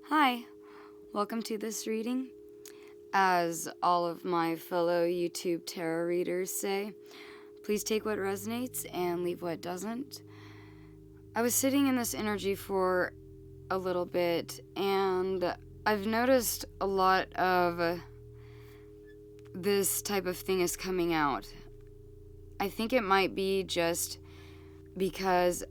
Hi, welcome to this reading. As all of my fellow YouTube tarot readers say, please take what resonates and leave what doesn't. I was sitting in this energy for a little bit, and I've noticed a lot of this type of thing is coming out. I think it might be just because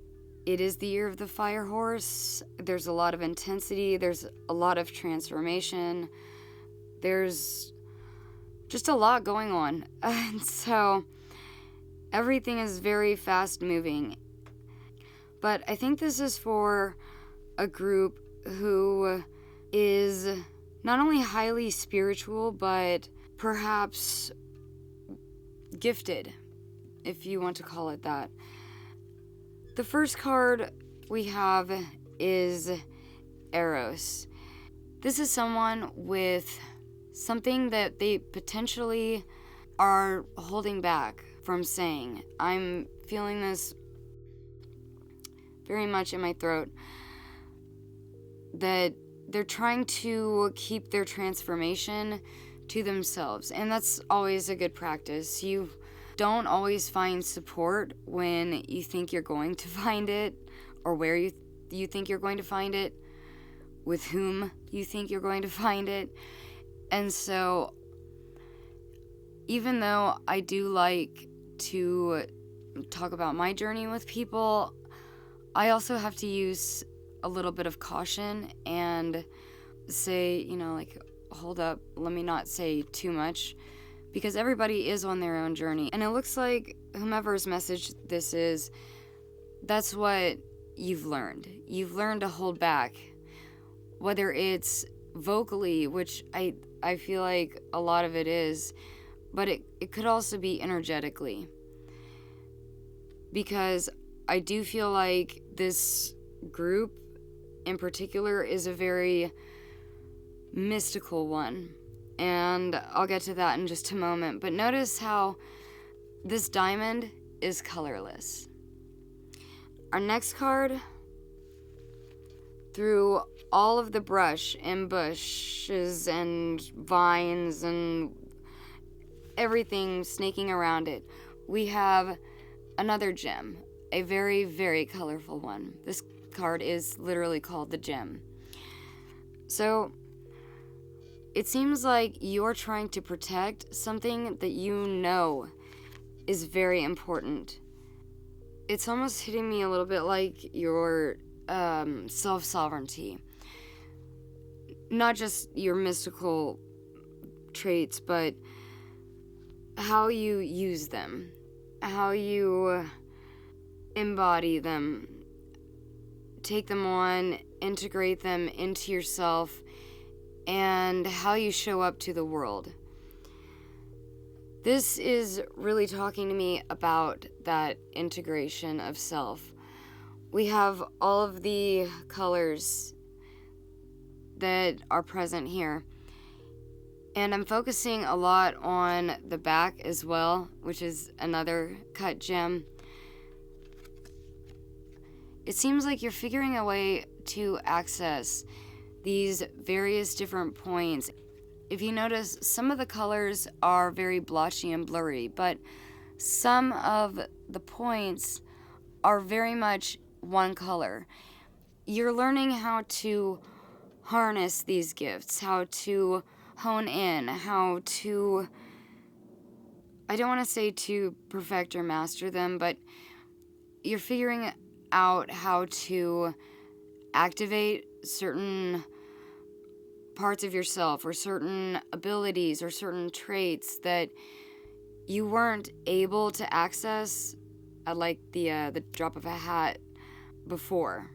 it is the year of the fire horse. There's a lot of intensity. There's a lot of transformation. There's just a lot going on. And so everything is very fast moving. But I think this is for a group who is not only highly spiritual, but perhaps gifted, if you want to call it that. The first card we have is Eros. This is someone with something that they potentially are holding back from saying. I'm feeling this very much in my throat, that they're trying to keep their transformation to themselves, and that's always a good practice. You don't always find support when you think you're going to find it, or where you think you're going to find it, with whom you think you're going to find it. And so even though I do like to talk about my journey with people, I also have to use a little bit of caution and say, hold up, let me not say too much, because everybody is on their own journey. And it looks like whomever's message this is, that's what you've learned. You've learned to hold back, whether it's vocally, which I feel like a lot of it is, but it could also be energetically. Because I do feel like this group in particular is a very mystical one. And I'll get to that in just a moment. But notice how this diamond is colorless. Our next card, through all of the brush and bushes and vines and everything snaking around it, we have another gem, a very, very colorful one. This card is literally called the gem. So it seems like you're trying to protect something that you know is very important. It's almost hitting me a little bit like your self-sovereignty. Not just your mystical traits, but how you use them, how you embody them, take them on, integrate them into yourself, and how you show up to the world. This is really talking to me about that integration of self. We have all of the colors that are present here. And I'm focusing a lot on the back as well, which is another cut gem. It seems like you're figuring a way to access these various different points. If you notice, some of the colors are very blotchy and blurry, but some of the points are very much one color. You're learning how to harness these gifts, how to hone in, how to, I don't want to say to perfect or master them, but you're figuring out how to activate certain parts of yourself, or certain abilities, or certain traits that you weren't able to access at like the drop of a hat before.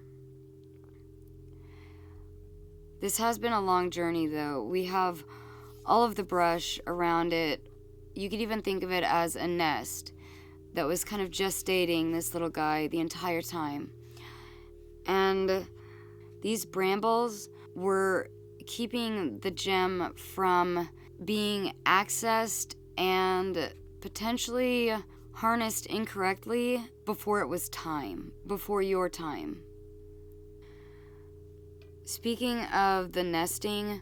This has been a long journey though. We have all of the brush around it. You could even think of it as a nest that was kind of gestating this little guy the entire time. And these brambles were keeping the gem from being accessed and potentially harnessed incorrectly before it was time, before your time. Speaking of the nesting,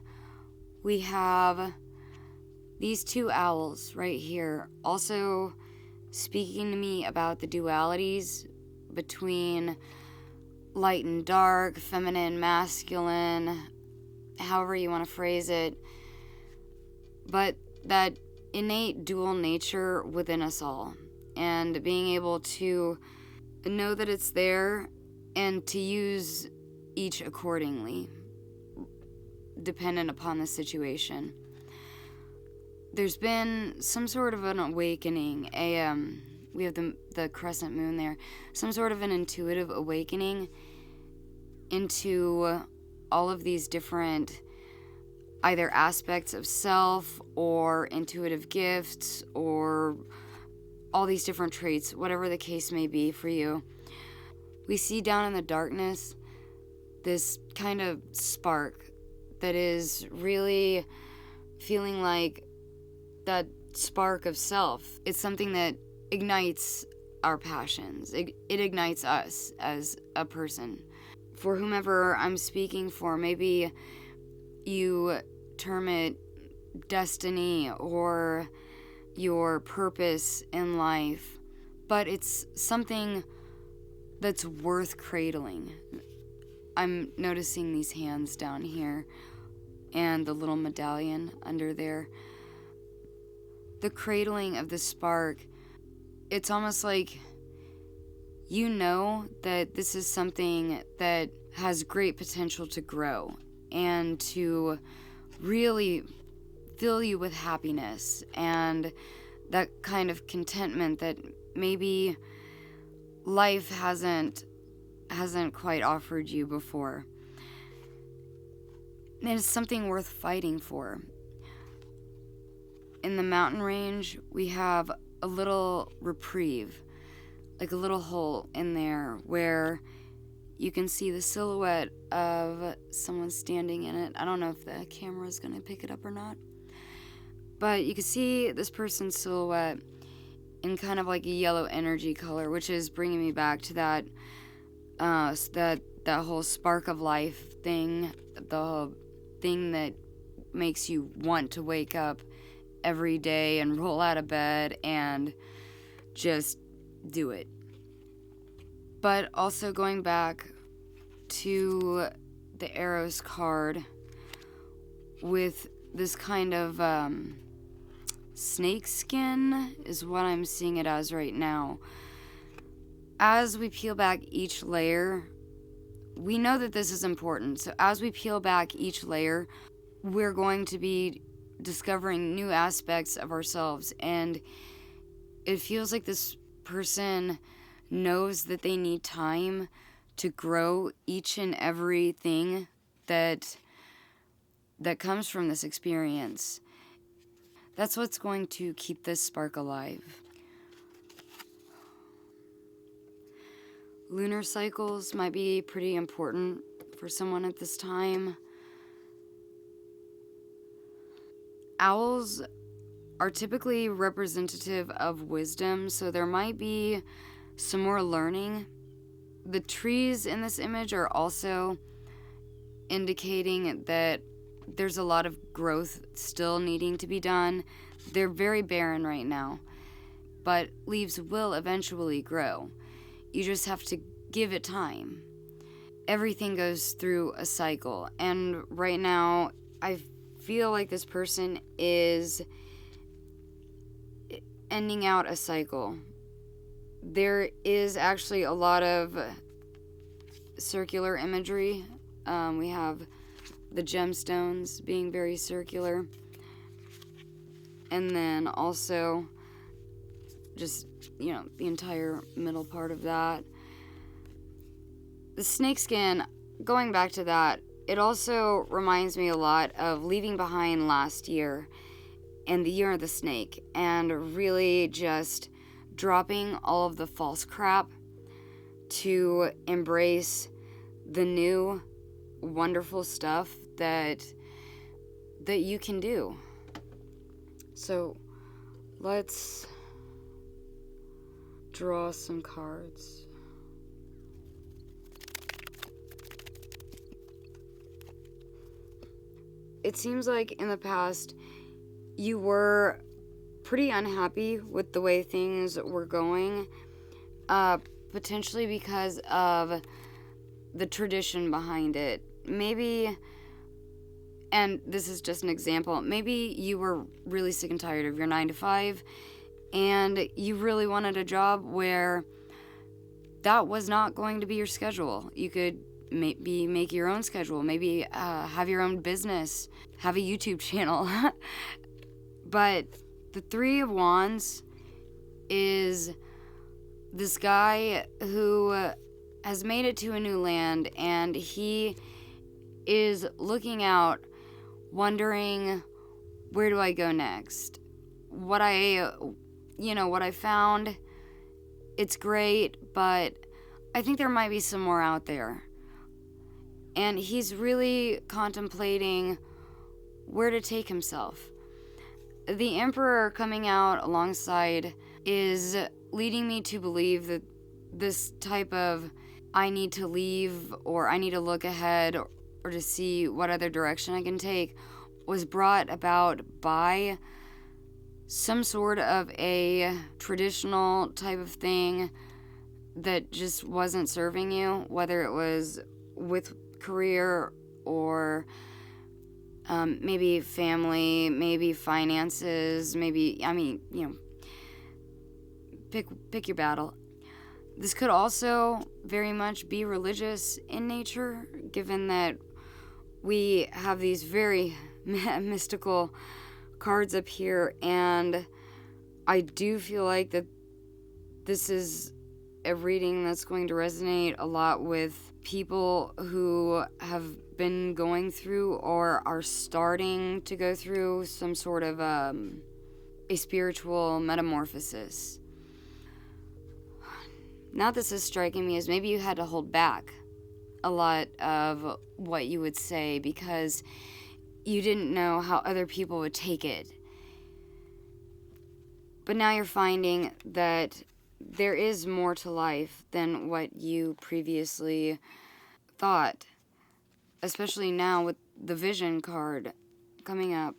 we have these two owls right here, also speaking to me about the dualities between light and dark, feminine, masculine, however you want to phrase it, but that innate dual nature within us all, and being able to know that it's there and to use each accordingly, dependent upon the situation. There's been some sort of an awakening, we have the crescent moon there, some sort of an intuitive awakening into all of these different either aspects of self or intuitive gifts or all these different traits, whatever the case may be for you. We see down in the darkness this kind of spark that is really feeling like that spark of self. It's something that ignites our passions. It ignites us as a person. For whomever I'm speaking for, maybe you term it destiny or your purpose in life, but it's something that's worth cradling. I'm noticing these hands down here and the little medallion under there. The cradling of the spark, it's almost like you know that this is something that has great potential to grow and to really fill you with happiness and that kind of contentment that maybe life hasn't quite offered you before. And it's something worth fighting for. In the mountain range, we have a little reprieve, like a little hole in there where you can see the silhouette of someone standing in it. I don't know if the camera is going to pick it up or not. But you can see this person's silhouette in kind of like a yellow energy color, which is bringing me back to that whole spark of life thing, the thing that makes you want to wake up every day and roll out of bed and just do it. But also going back to the Arrows card with this kind of snake skin is what I'm seeing it as right now. As we peel back each layer, we know that this is important. So as we peel back each layer, we're going to be discovering new aspects of ourselves, and it feels like this person knows that they need time to grow each and everything that comes from this experience. That's what's going to keep this spark alive. Lunar cycles might be pretty important for someone at this time. Owls are typically representative of wisdom, so there might be some more learning. The trees in this image are also indicating that there's a lot of growth still needing to be done. They're very barren right now, but leaves will eventually grow. You just have to give it time. Everything goes through a cycle, and right now I feel like this person is ending out a cycle. There is actually a lot of circular imagery. We have the gemstones being very circular, and then also just, the entire middle part of that. The snakeskin, going back to that, it also reminds me a lot of leaving behind last year and the year of the snake, and really just dropping all of the false crap to embrace the new wonderful stuff that you can do. So let's draw some cards. it seems like in the past you were pretty unhappy with the way things were going, potentially because of the tradition behind it. Maybe, and this is just an example, maybe you were really sick and tired of your 9 to 5 and you really wanted a job where that was not going to be your schedule. You could maybe make your own schedule, maybe have your own business, have a YouTube channel. But the 3 of Wands is this guy who has made it to a new land, and he is looking out, wondering, where do I go next? What I found, it's great, but I think there might be some more out there. And he's really contemplating where to take himself. The Emperor coming out alongside is leading me to believe that this type of I need to leave, or I need to look ahead, or to see what other direction I can take, was brought about by some sort of a traditional type of thing that just wasn't serving you, whether it was with career or maybe family, maybe finances, maybe, pick your battle. This could also very much be religious in nature, given that we have these very mystical cards up here, and I do feel like that this is a reading that's going to resonate a lot with people who have been going through or are starting to go through some sort of a spiritual metamorphosis. Now this is striking me as maybe you had to hold back a lot of what you would say because you didn't know how other people would take it. But now you're finding that there is more to life than what you previously thought, especially now with the Vision card coming up.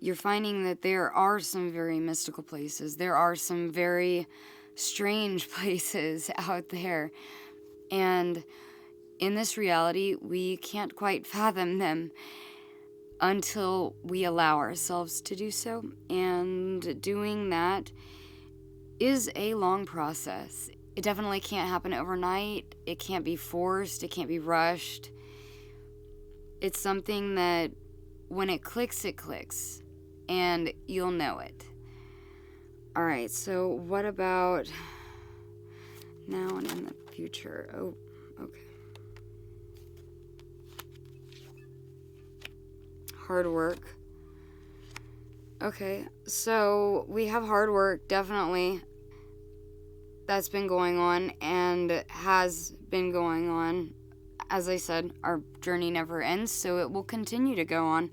You're finding that there are some very mystical places. There are some very strange places out there. And in this reality, we can't quite fathom them until we allow ourselves to do so. And doing that is a long process. It definitely can't happen overnight. It can't be forced. It can't be rushed. It's something that when it clicks, and you'll know it. All right, so what about now and in the future? Oh, okay. Hard work. Okay, so we have hard work, definitely. That's been going on and has been going on. As I said, our journey never ends, so it will continue to go on.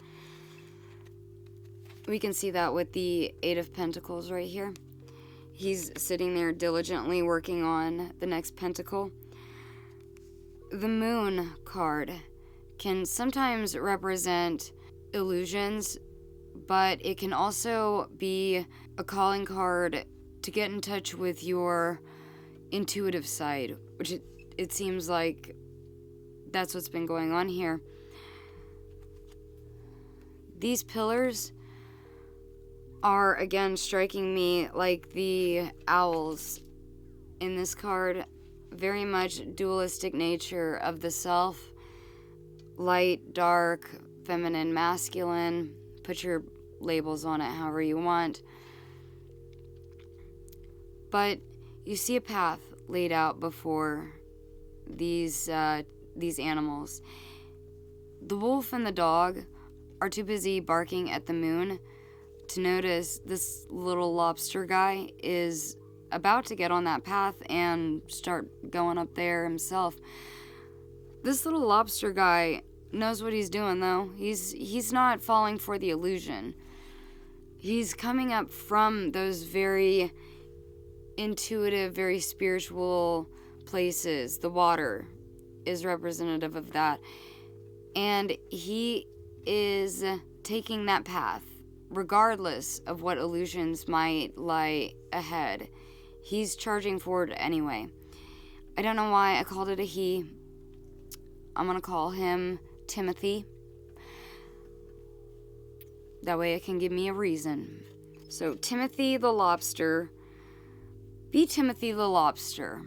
We can see that with the 8 of Pentacles right here. He's sitting there diligently working on the next pentacle. The Moon card can sometimes represent illusions, but it can also be a calling card to get in touch with your intuitive side, which it seems like that's what's been going on here. These pillars are again striking me like the owls in this card. Very much dualistic nature of the self. Light, dark, feminine, masculine. Put your labels on it however you want. But you see a path laid out before these animals. The wolf and the dog are too busy barking at the moon to notice this little lobster guy is about to get on that path and start going up there himself. This little lobster guy knows what he's doing, though. He's not falling for the illusion. He's coming up from those very intuitive, very spiritual places. The water is representative of that. And he is taking that path, regardless of what illusions might lie ahead. He's charging forward anyway. I don't know why I called it a he. I'm going to call him Timothy. That way it can give me a reason. So, Timothy the lobster. Be Timothy the lobster.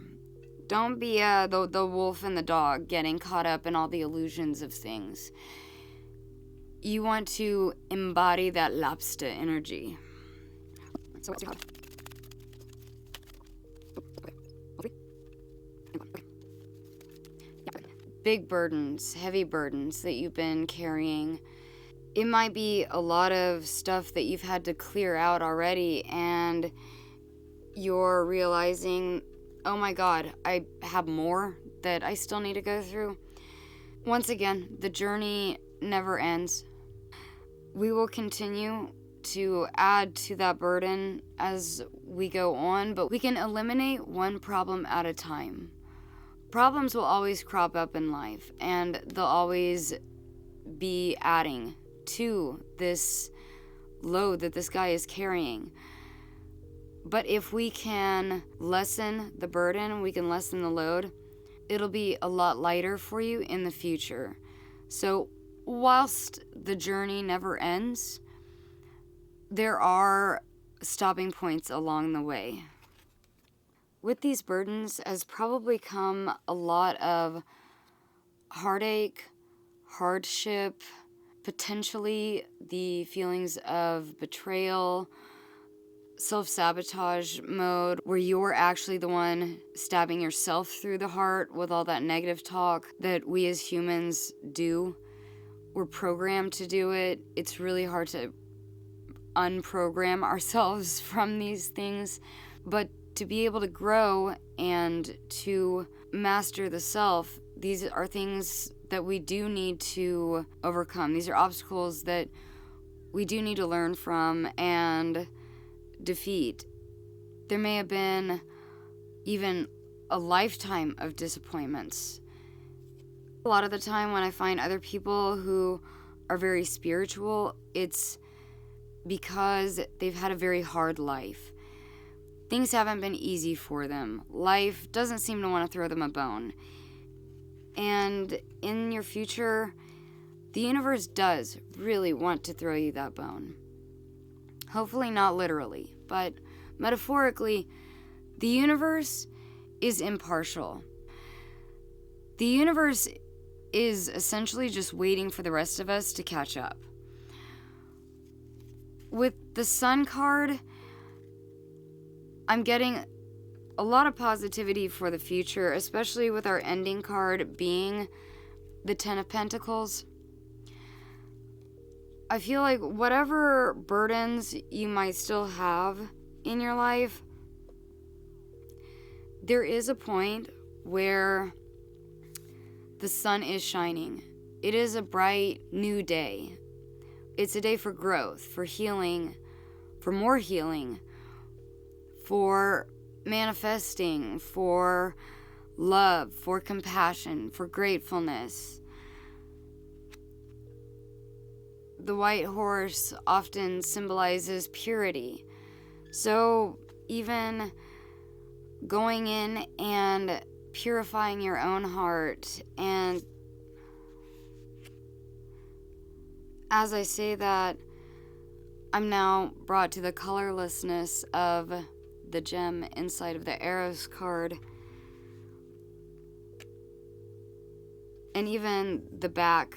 Don't be the wolf and the dog getting caught up in all the illusions of things. You want to embody that lobster energy. So what's your job? Big burdens, heavy burdens that you've been carrying. It might be a lot of stuff that you've had to clear out already, and you're realizing, oh my God, I have more that I still need to go through. Once again, the journey never ends. We will continue to add to that burden as we go on, but we can eliminate one problem at a time. Problems will always crop up in life, and they'll always be adding to this load that this guy is carrying. But if we can lessen the burden, we can lessen the load, it'll be a lot lighter for you in the future. So whilst the journey never ends, there are stopping points along the way. With these burdens has probably come a lot of heartache, hardship, potentially the feelings of betrayal, self-sabotage mode, where you're actually the one stabbing yourself through the heart with all that negative talk that we as humans do. We're programmed to do it. It's really hard to unprogram ourselves from these things, but to be able to grow and to master the self, these are things that we do need to overcome. These are obstacles that we do need to learn from and defeat. There may have been even a lifetime of disappointments. A lot of the time when I find other people who are very spiritual, it's because they've had a very hard life. Things haven't been easy for them. Life doesn't seem to want to throw them a bone. And in your future, the universe does really want to throw you that bone. Hopefully not literally, but metaphorically, the universe is impartial. The universe is essentially just waiting for the rest of us to catch up. With the Sun card, I'm getting a lot of positivity for the future, especially with our ending card being the Ten of Pentacles. I feel like whatever burdens you might still have in your life, there is a point where the sun is shining. It is a bright new day. It's a day for growth, for healing, for more healing, for manifesting, for love, for compassion, for gratefulness. The white horse often symbolizes purity. So even going in and purifying your own heart, and as I say that, I'm now brought to the colorlessness of the gem inside of the Eros card, and even the back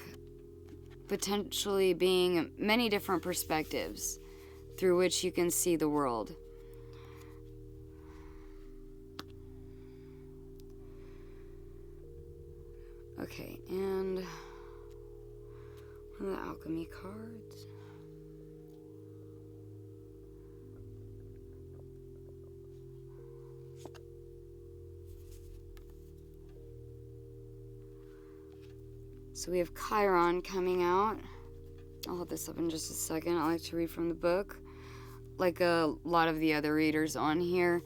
potentially being many different perspectives through which you can see the world. Okay, and one of the alchemy cards. So we have Chiron coming out. I'll hold this up in just a second. I like to read from the book, like a lot of the other readers on here.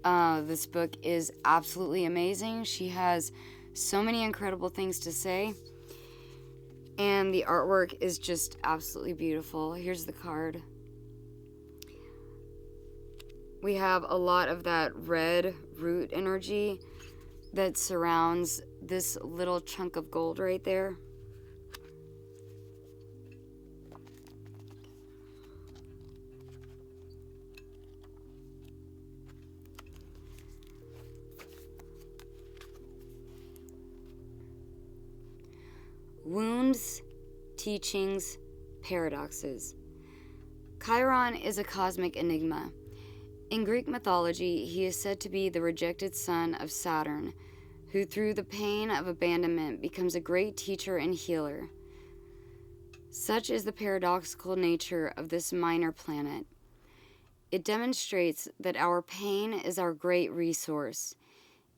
This book is absolutely amazing. She has so many incredible things to say. And the artwork is just absolutely beautiful. Here's the card. We have a lot of that red root energy that surrounds this little chunk of gold right there. Wounds, teachings, paradoxes. Chiron is a cosmic enigma. In Greek mythology, he is said to be the rejected son of Saturn, who through the pain of abandonment becomes a great teacher and healer. Such is the paradoxical nature of this minor planet. It demonstrates that our pain is our great resource.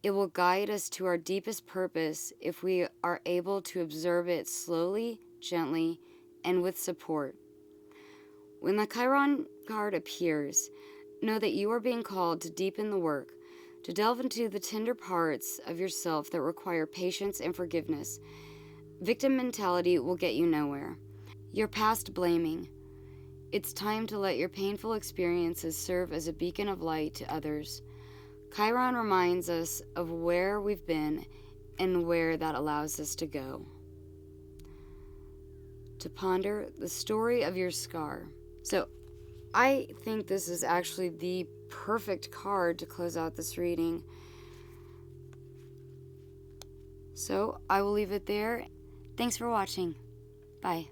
It will guide us to our deepest purpose if we are able to observe it slowly, gently, and with support. When the Chiron card appears, know that you are being called to deepen the work, to delve into the tender parts of yourself that require patience and forgiveness. Victim mentality will get you nowhere. You're past blaming. It's time to let your painful experiences serve as a beacon of light to others. Chiron reminds us of where we've been and where that allows us to go. To ponder the story of your scar. So, I think this is actually the perfect card to close out this reading. So, I will leave it there. Thanks for watching. Bye.